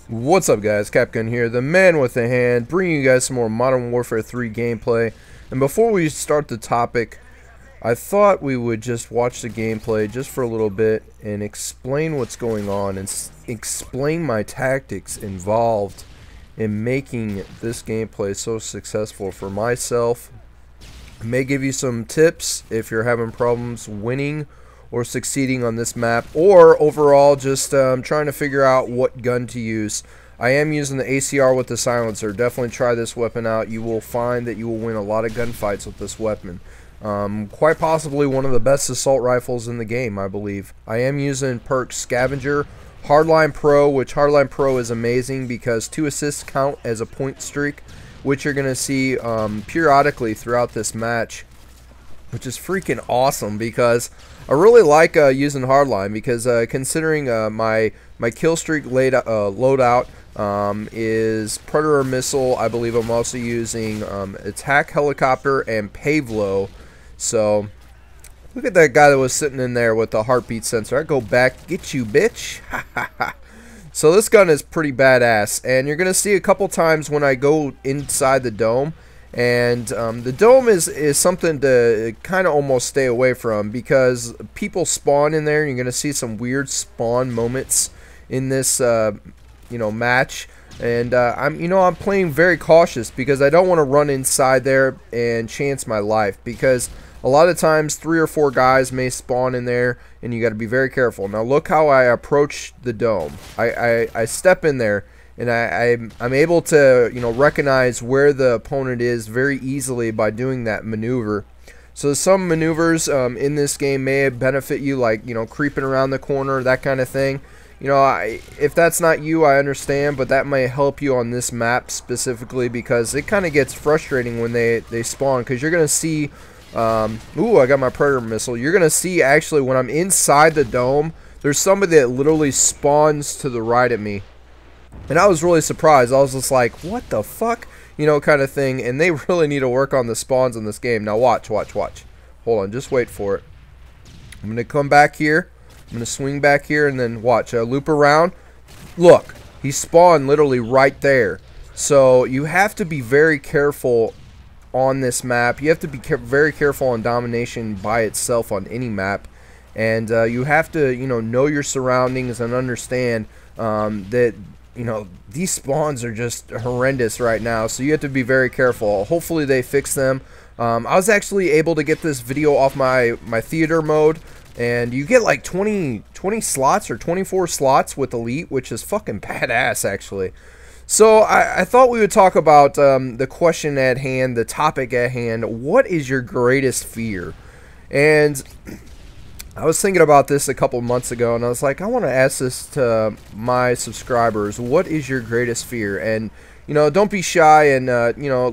What's up, guys? KAPGUN here, the man with the hand, bringing you guys some more Modern Warfare 3 gameplay. And before we start the topic, I thought we would just watch the gameplay just for a little bit and explain what's going on and explain my tactics involved in making this gameplay so successful for myself. I may give you some tips if you're having problems winning or succeeding on this map, or overall just trying to figure out what gun to use. I am using the ACR with the silencer. Definitely try this weapon out. You will find that you will win a lot of gunfights with this weapon. Quite possibly one of the best assault rifles in the game, I believe. I am using perk Scavenger, Hardline Pro, which Hardline Pro is amazing because 2 assists count as a point streak, which you're going to see periodically throughout this match, which is freaking awesome because I really like using Hardline because considering my kill streak loadout is Predator Missile. I believe I'm also using Attack Helicopter and Pavlo. So look at that guy that was sitting in there with the heartbeat sensor. I go back, get you, bitch. So this gun is pretty badass, and you're gonna see a couple times when I go inside the dome. And the dome is something to kind of almost stay away from because people spawn in there. And you're going to see some weird spawn moments in this match. And I'm playing very cautious because I don't want to run inside there and chance my life, because a lot of times 3 or 4 guys may spawn in there and you got to be very careful. Now look how I approach the dome. I step in there. And I'm able to, recognize where the opponent is very easily by doing that maneuver. So some maneuvers in this game may benefit you, like, creeping around the corner, that kind of thing. If that's not you, I understand, but that may help you on this map specifically because it kind of gets frustrating when they spawn, because you're going to see, ooh, I got my Predator Missile. You're going to see, actually, when I'm inside the dome, there's somebody that literally spawns to the right of me. And I was really surprised. I was just like, what the fuck? Kind of thing. And they really need to work on the spawns in this game. Now watch. Hold on, just wait for it. I'm going to come back here. I'm going to swing back here and then watch. Loop around. Look, he spawned literally right there. So you have to be very careful on this map. You have to be very careful on domination by itself on any map. And you have to, know your surroundings and understand that these spawns are just horrendous right now, so you have to be very careful. Hopefully they fix them. I was actually able to get this video off my theater mode, and you get like 20 slots or 24 slots with Elite, which is fucking badass, actually. So I thought we would talk about the question at hand, the topic at hand. What is your greatest fear? And I was thinking about this a couple months ago, and I was like, I want to ask this to my subscribers. What is your greatest fear? And, don't be shy, and,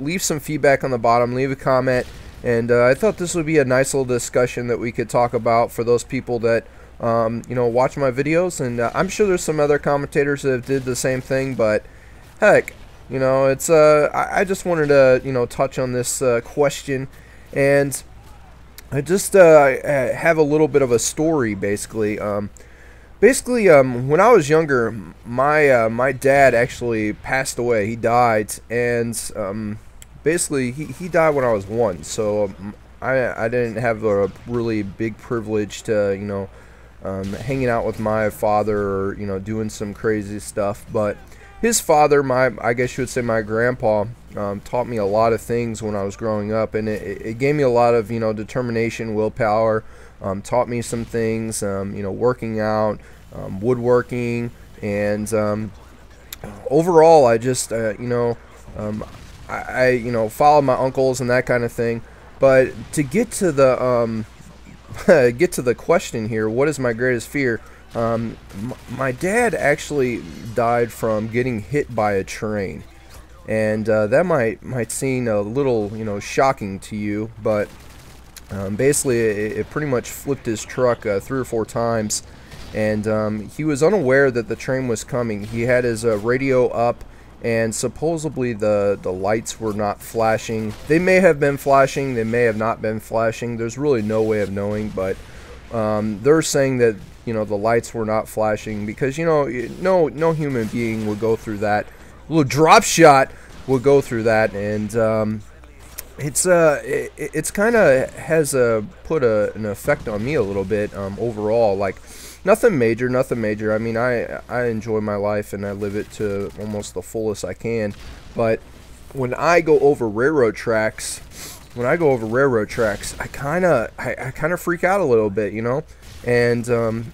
leave some feedback on the bottom. Leave a comment. And I thought this would be a nice little discussion that we could talk about for those people that, watch my videos. And I'm sure there's some other commentators that have did the same thing, but heck, it's, I just wanted to, touch on this question. And I just have a little bit of a story, basically. When I was younger, my dad actually passed away. He died, and basically he died when I was 1. So I didn't have a really big privilege to hanging out with my father or doing some crazy stuff. But his father, I guess you would say my grandpa, taught me a lot of things when I was growing up, and it gave me a lot of determination, willpower. Taught me some things, working out, woodworking, and overall I just I followed my uncles and that kind of thing. But to get to the question here, what is my greatest fear? My dad actually died from getting hit by a train, and that might seem a little shocking to you, but basically it pretty much flipped his truck 3 or 4 times, and he was unaware that the train was coming. He had his radio up, and supposedly the lights were not flashing. They may have been flashing, they may have not been flashing. There's really no way of knowing, but they're saying that you know, the lights were not flashing, because, you know, no human being would go through that. A little drop shot would go through that, and it's kind of has put an effect on me a little bit, overall. Like, nothing major, nothing major. I mean, I enjoy my life and I live it to almost the fullest I can. But when I go over railroad tracks, I kind of freak out a little bit, you know. And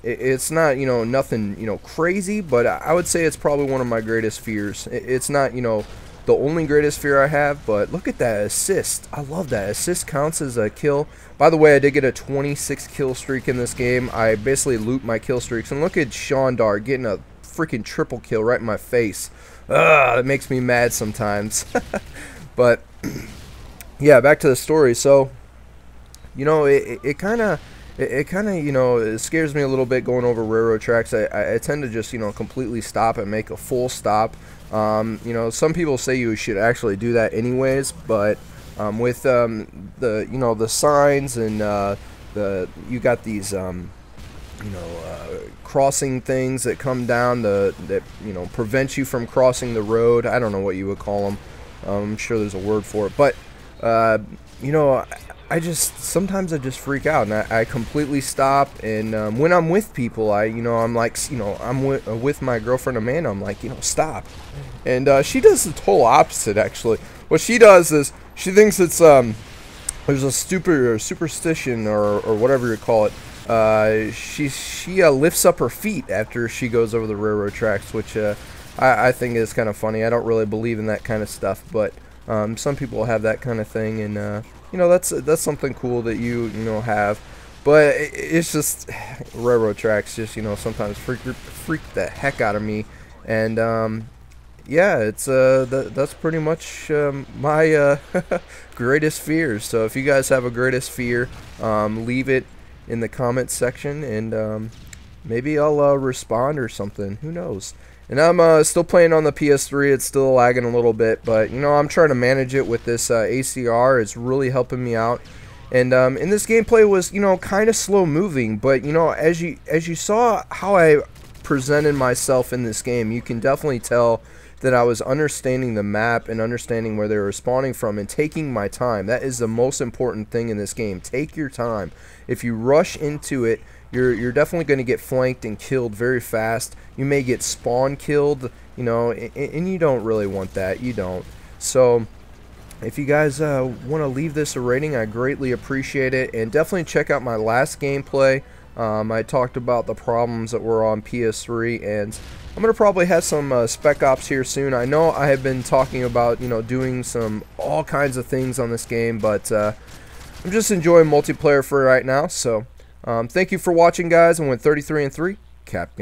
it's not, you know, nothing, you know, crazy, but I would say it's probably one of my greatest fears. It's not, you know, the only greatest fear I have, but look at that assist. I love that. Assist counts as a kill. By the way, I did get a 26 kill streak in this game. I basically looped my kill streaks, and look at Sean Dart getting a freaking triple kill right in my face. That makes me mad sometimes. But yeah, back to the story. So, you know, it kind of, you know, it scares me a little bit going over railroad tracks. I tend to just, you know, completely stop and make a full stop. You know, some people say you should actually do that anyways, but with the, you know, the signs and you got these you know, crossing things that come down that you know, prevent you from crossing the road. I don't know what you would call them. I'm sure there's a word for it, but you know, sometimes I just freak out, and I completely stop. And when I'm with people, I'm like, you know, I'm with my girlfriend Amanda, I'm like, you know, stop. And she does the total opposite, actually. What she does is she thinks it's there's a stupid superstition or whatever you call it. She lifts up her feet after she goes over the railroad tracks, which I think is kind of funny. I don't really believe in that kind of stuff, but some people have that kind of thing, and you know, that's something cool that you know have. But it's just railroad tracks just, you know, sometimes freak the heck out of me. And yeah, it's that's pretty much my greatest fears. So if you guys have a greatest fear, leave it in the comments section, and maybe I'll respond or something. Who knows? And I'm still playing on the PS3. It's still lagging a little bit, but, you know, I'm trying to manage it with this ACR. It's really helping me out. And in this gameplay was, you know, kind of slow moving, but, you know, as you saw how I presented myself in this game, you can definitely tell that I was understanding the map and understanding where they were spawning from and taking my time. That is the most important thing in this game. Take your time. If you rush into it, you're definitely going to get flanked and killed very fast. You may get spawn killed, you know, and you don't really want that. You don't. So if you guys want to leave this a rating, I greatly appreciate it. And definitely check out my last gameplay. I talked about the problems that were on PS3, and I'm going to probably have some Spec Ops here soon. I know I have been talking about, you know, doing all kinds of things on this game, but I'm just enjoying multiplayer for right now. So thank you for watching, guys, and went 33-3, KAPGUN.